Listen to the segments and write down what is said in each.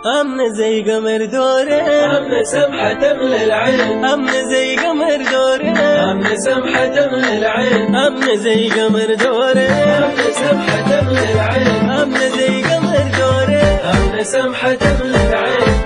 أمن زي قمر دوري، أمن سمحة تملى العين، أمن زي قمر دوري، أمن سمحة تملى العين، أمن زي قمر دوري، أمن سمحة تملى العين، أمن زي قمر دوري، أمن سمحة تملى العين.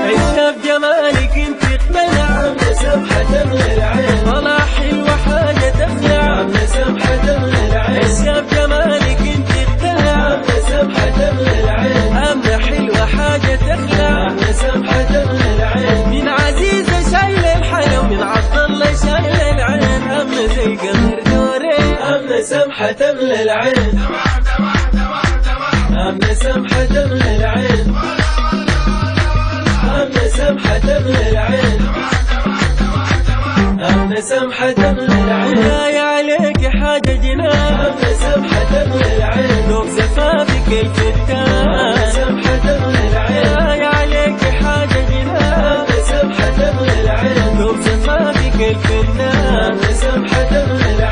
عشت بجمالك انت اقتنع، أمن سمحة تملى العين، طلع حلوة حاجة تخلع، أمن سمحة تملى العين، عشت بجمالك انت اقتنع، أمن سمحة تملى العين، أمن حلوة حاجة تخلع، أمن سمحة تملى العين، من عزيزة شايل الحلا ومن عبد الله شايل العين، أمن زي قمر دوري، أمن سمحة تملى العين، أمن سمحة تملى العين، أمن سمحة تملى العين، أمن سمحة تملى العين، جاي عليك حاجة جنان، أمن سمحة تملى العين، ذوق زفافك الفتان، أمن سمحة تملى العين، جاي عليك حاجة جنان، أمن سمحة تملى العين، ذوق زفافك الفتان، أمن سمحة تملى العين.